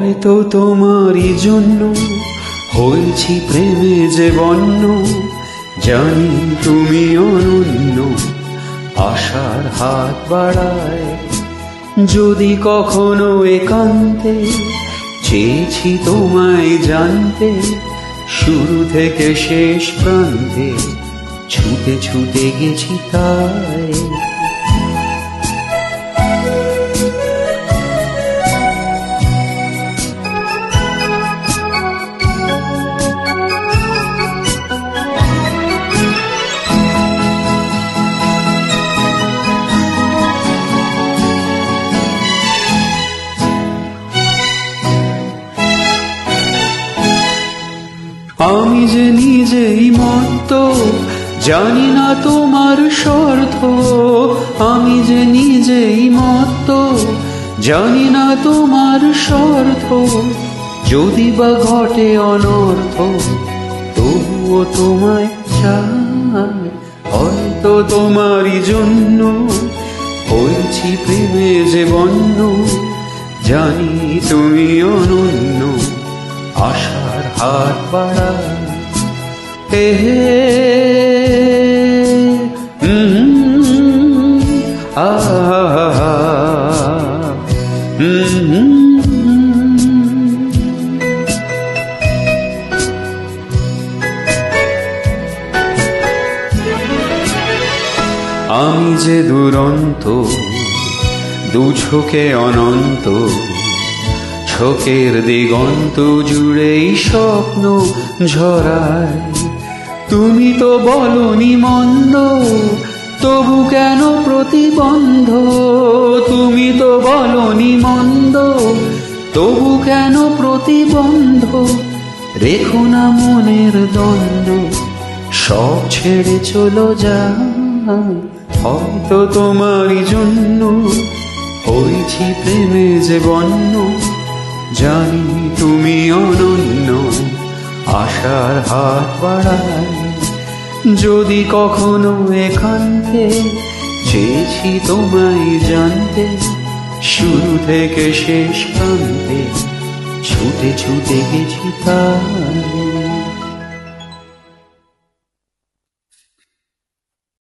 হয়তো তোমারই জন্য হয়েছি প্রেমে যে বন্য, জানি তুমি অনন্য, আশার হাত বাড়ায়। যদি কখনো একান্তে চেয়েছি তোমায় জানতে, শুরু থেকে শেষ প্রান্তে ছুটে ছুটে গেছি তাই। আমি যে নিজেই মত্ত, জানি না তোমার স্বার্থ। আমি যে নিজেই মত্ত, জানি না তোমার স্বার্থ। যদি বা ঘটে অনর্থ, তবুও তোমায় চাই। হয়তো তোমারই জন্য হয়েছি প্রেমে যে বন্য, জানি তুমি অনন্য, আশার হাত বাড়ায়। হে আমি যে দুরন্ত, দু চোখে অনন্ত, চোখের দিগন্ত জুড়েই স্বপ্ন ঝরায়। তুমি তো বলনি মন্দ, তবু কেন প্রতিবন্ধ? তুমি তো বলনি মন্দ, তবু কেন প্রতিবন্ধ? রেখো না মনের দ্বন্দ্ব, সব ছেড়ে চলো যাও। হয়তো তোমারই জন্য হয়েছি প্রেমে যে বন্য, জানি তুমি অনন্য, আশার হাত বাড়ায়। যদি কখনো একান্তে চেয়েছি তোমায় জানতে, শুরু থেকে শেষ প্রান্তে ছুটে ছুটে গেছি তাই।